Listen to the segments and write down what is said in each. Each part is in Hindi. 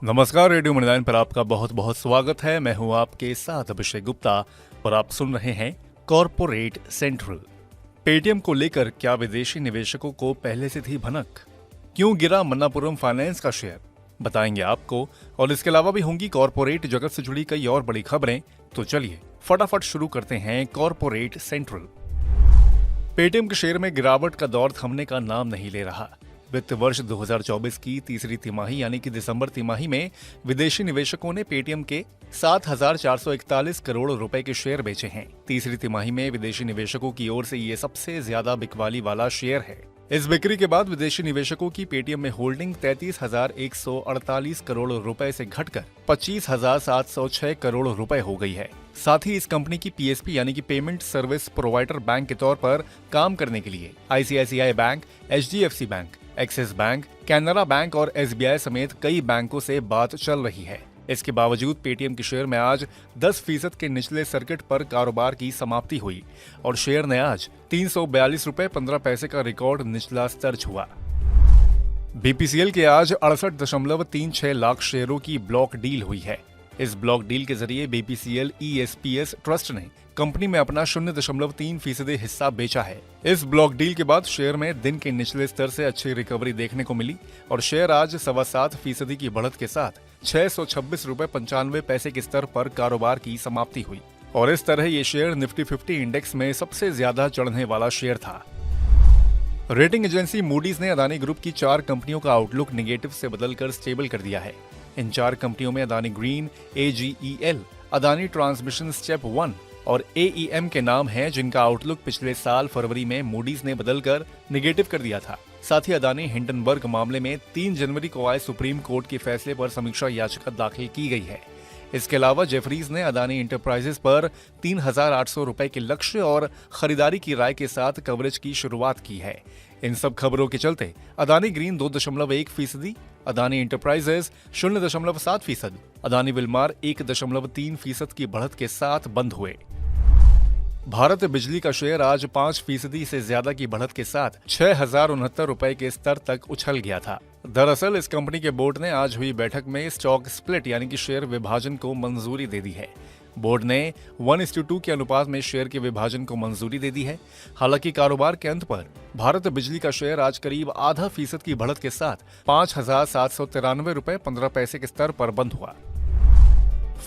नमस्कार, रेडियो मनोरंजन पर आपका बहुत बहुत स्वागत है। मैं हूं आपके साथ अभिषेक गुप्ता और आप सुन रहे हैं कॉर्पोरेट सेंट्रल। पेटीएम को लेकर क्या विदेशी निवेशकों को पहले से थी भनक? क्यों गिरा मन्नापुरम फाइनेंस का शेयर? बताएंगे आपको। और इसके अलावा भी होंगी कॉर्पोरेट जगत से जुड़ी कई और बड़ी खबरें। तो चलिए फटाफट शुरू करते हैं कॉर्पोरेट सेंट्रल। पेटीएम के शेयर में गिरावट का दौर थमने का नाम नहीं ले रहा। वित्त वर्ष 2024 की तीसरी तिमाही यानी कि दिसंबर तिमाही में विदेशी निवेशकों ने पेटीएम के 7,441 करोड़ रुपए के शेयर बेचे हैं। तीसरी तिमाही में विदेशी निवेशकों की ओर से ये सबसे ज्यादा बिकवाली वाला शेयर है। इस बिक्री के बाद विदेशी निवेशकों की पेटीएम में होल्डिंग 33,148 करोड़ रुपए से घटकर 25,706 करोड़ रुपए हो गई है। साथ ही इस कंपनी की पीएसपी यानी कि पेमेंट सर्विस प्रोवाइडर बैंक के तौर पर काम करने के लिए ICICI bank, HDFC bank, axis bank, Canara bank और एसबीआई समेत कई बैंकों से बात चल रही है। इसके बावजूद पेटीएम के शेयर में आज 10% के निचले सर्किट पर कारोबार की समाप्ति हुई और शेयर ने आज 342 रुपए 15 पैसे का रिकॉर्ड निचला स्तर छुआ। बीपीसीएल के आज 68.36 लाख शेयरों की ब्लॉक डील हुई है। इस ब्लॉक डील के जरिए बीपीसीएल ईएसपीएस ट्रस्ट ने कंपनी में अपना 0.3% हिस्सा बेचा है। इस ब्लॉक डील के बाद शेयर में दिन के निचले स्तर से अच्छी रिकवरी देखने को मिली और शेयर आज 7.25% की बढ़त के साथ 626 रुपए 95 पैसे के स्तर पर कारोबार की समाप्ति हुई। और इस तरह ये शेयर निफ्टी 50 इंडेक्स में सबसे ज्यादा चढ़ने वाला शेयर था। रेटिंग एजेंसी मूडीज ने अदानी ग्रुप की 4 कंपनियों का आउटलुक नेगेटिव से बदलकर स्टेबल कर दिया है। इन 4 कंपनियों में Adani green, AGEL, Adani transmission step 1 और एईएम के नाम हैं, जिनका आउटलुक पिछले साल फरवरी में मूडीज ने बदलकर नेगेटिव कर दिया था। साथ ही अदानी हिंडनबर्ग मामले में 3 जनवरी को आए सुप्रीम कोर्ट के फैसले पर समीक्षा याचिका दाखिल की गई है। इसके अलावा जेफरीज ने अदानी इंटरप्राइजेस पर 3,800 रुपए के लक्ष्य और खरीदारी की राय के साथ कवरेज की शुरुआत की है। इन सब खबरों के चलते Adani green 2.1%, Adani enterprises 0.7%, Adani Wilmar 1.3% की बढ़त के साथ बंद हुए। भारत बिजली का शेयर आज 5% से ज्यादा की बढ़त के साथ 6,069 रुपए के स्तर तक उछल गया था। दरअसल इस कंपनी के बोर्ड ने आज हुई बैठक में स्टॉक स्प्लिट यानी कि शेयर विभाजन को मंजूरी दे दी है। बोर्ड ने 1:2 के अनुपात में शेयर के विभाजन को मंजूरी दे दी है। हालांकि कारोबार के अंत पर भारत बिजली का शेयर आज करीब 0.5% की बढ़त के साथ 5,793 रुपए 15 पैसे के स्तर पर बंद हुआ।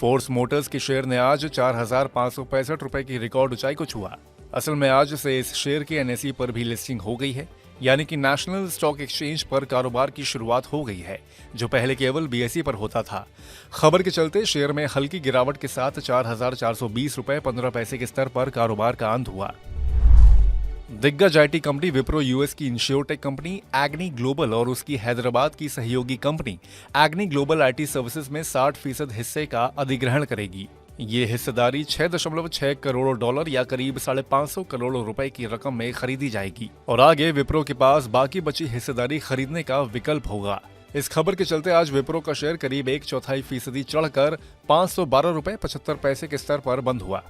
फोर्स मोटर्स के शेयर ने आज 4,565 रुपए की रिकॉर्ड ऊंचाई को छुआ। असल में आज से इस शेयर की एनएसई पर भी लिस्टिंग हो गई है, यानी कि नेशनल स्टॉक एक्सचेंज पर कारोबार की शुरुआत हो गई है, जो पहले केवल बीएसई पर होता था। खबर के चलते शेयर में हल्की गिरावट के साथ 4,420 रुपए 15 पैसे के स्तर पर कारोबार का अंत हुआ। दिग्गज आईटी कंपनी विप्रो यूएस की इंश्योरटेक कंपनी एग्नी ग्लोबल और उसकी हैदराबाद की सहयोगी कंपनी एग्नी ग्लोबल आईटी सर्विसेज में 60% हिस्से का अधिग्रहण करेगी। ये हिस्सेदारी $6.6 करोड़ या करीब 550 करोड़ रुपए की रकम में खरीदी जाएगी और आगे विप्रो के पास बाकी बची हिस्सेदारी खरीदने का विकल्प होगा। इस खबर के चलते आज विप्रो का शेयर करीब 1/4% चढ़कर 512 रुपए 75 पैसे के स्तर पर बंद हुआ।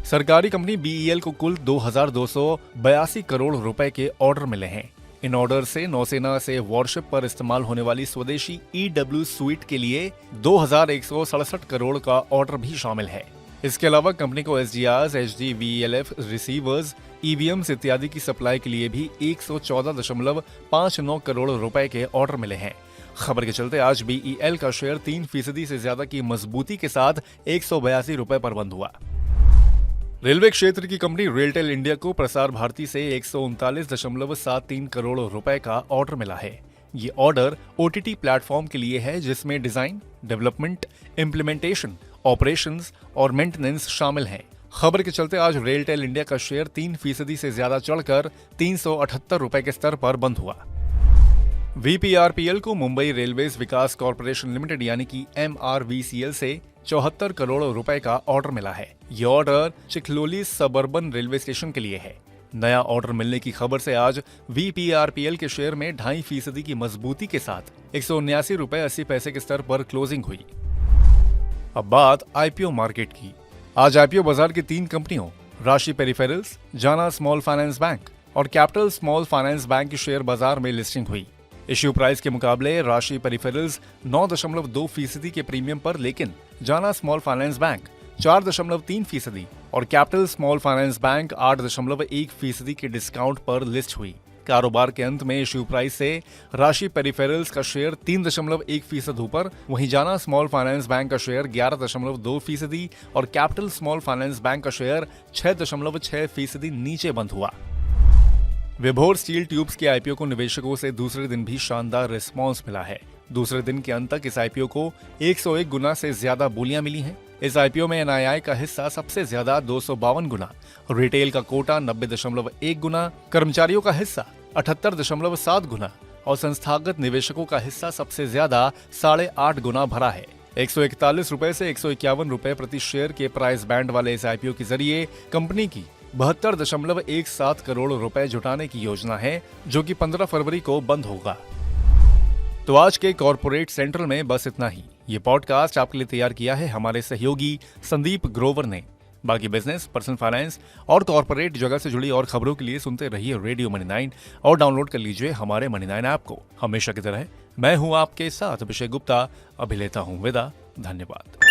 सरकारी कंपनी बीईएल को कुल 2,282 करोड़ रुपए के ऑर्डर मिले हैं। इन ऑर्डर से नौसेना से वॉरशिप पर इस्तेमाल होने वाली स्वदेशी ईडब्ल्यू स्वीट के लिए 2,167 करोड़ का ऑर्डर भी शामिल है। इसके अलावा कंपनी को एसडीआरस, एचडी-वीएलएफ रिसीवर्स, ईवीएम्स इत्यादि की सप्लाई के लिए भी 114.59 करोड़ रुपए के ऑर्डर मिले हैं। खबर के चलते आज बीईएल का शेयर 3% से ज्यादा की मजबूती के साथ 182 रुपए पर बंद हुआ। रेलवे क्षेत्र की कंपनी रेलटेल इंडिया को प्रसार भारती से 139.73 करोड़ रुपए का ऑर्डर मिला है। ये ऑर्डर ओटीटी प्लेटफॉर्म के लिए है, जिसमें डिजाइन, डेवलपमेंट, इम्प्लीमेंटेशन, ऑपरेशंस और मेंटेनेंस शामिल हैं। खबर के चलते आज रेलटेल इंडिया का शेयर 3% से ज्यादा चढ़कर 378 रुपए के स्तर पर बंद हुआ। वीपीआरपीएल को मुंबई रेलवेज विकास कॉर्पोरेशन लिमिटेड यानी कि एमआरवीसीएल से 74 करोड़ रुपए का ऑर्डर मिला है। यह order Chikhloli suburban railway station के लिए है। नया ऑर्डर मिलने की खबर से आज वीपीआरपीएल के शेयर में 2.5% की मजबूती के साथ 179 रुपए 80 पैसे के स्तर पर क्लोजिंग हुई। अब बात आईपीओ मार्केट की। आज आईपीओ बाजार की 3 कंपनियों राशि पेरिफेरल्स, जाना स्मॉल फाइनेंस बैंक और कैपिटल स्मॉल फाइनेंस बैंक की शेयर बाजार में लिस्टिंग हुई। इश्यू प्राइस के मुकाबले राशि पेरिफेरल्स 9.2% के प्रीमियम पर, लेकिन जाना स्मॉल फाइनेंस बैंक 4.3% और कैपिटल स्मॉल फाइनेंस बैंक 8.1% के डिस्काउंट पर लिस्ट हुई। कारोबार के अंत में इश्यू प्राइस से राशि पेरिफेरल्स का शेयर 3.1% ऊपर, वहीं जाना स्मॉल फाइनेंस बैंक का शेयर 11.2% और कैपिटल स्मॉल फाइनेंस बैंक का शेयर 6.6% नीचे बंद हुआ। विभोर स्टील ट्यूब्स के आईपीओ को निवेशकों से दूसरे दिन भी शानदार रिस्पांस मिला है। दूसरे दिन के अंत तक इस आईपीओ को 101 गुना से ज्यादा बोलियां मिली हैं। इस आईपीओ में एनआईआई का हिस्सा सबसे ज्यादा 252 गुना, रिटेल का कोटा 90.1 गुना, कर्मचारियों का हिस्सा 78.7 गुना और संस्थागत निवेशकों का हिस्सा सबसे ज्यादा 8.5 गुना भरा है। 141 रुपए से 151 रुपए प्रति शेयर के प्राइस बैंड वाले इस आईपीओ के जरिए कंपनी की 72.17 करोड़ रुपए जुटाने की योजना है, जो कि 15 फरवरी को बंद होगा। तो आज के कॉर्पोरेट सेंट्रल में बस इतना ही। ये पॉडकास्ट आपके लिए तैयार किया है हमारे सहयोगी संदीप ग्रोवर ने। बाकी बिजनेस, पर्सनल फाइनेंस और कॉर्पोरेट जगत से जुड़ी और खबरों के लिए सुनते रहिए रेडियो मनी 9 और डाउनलोड कर लीजिए हमारे मनी 9 ऐप को। हमेशा की तरह मैं हूं आपके साथ अभिषेक गुप्ता। अभी लेता हूं विदा। धन्यवाद।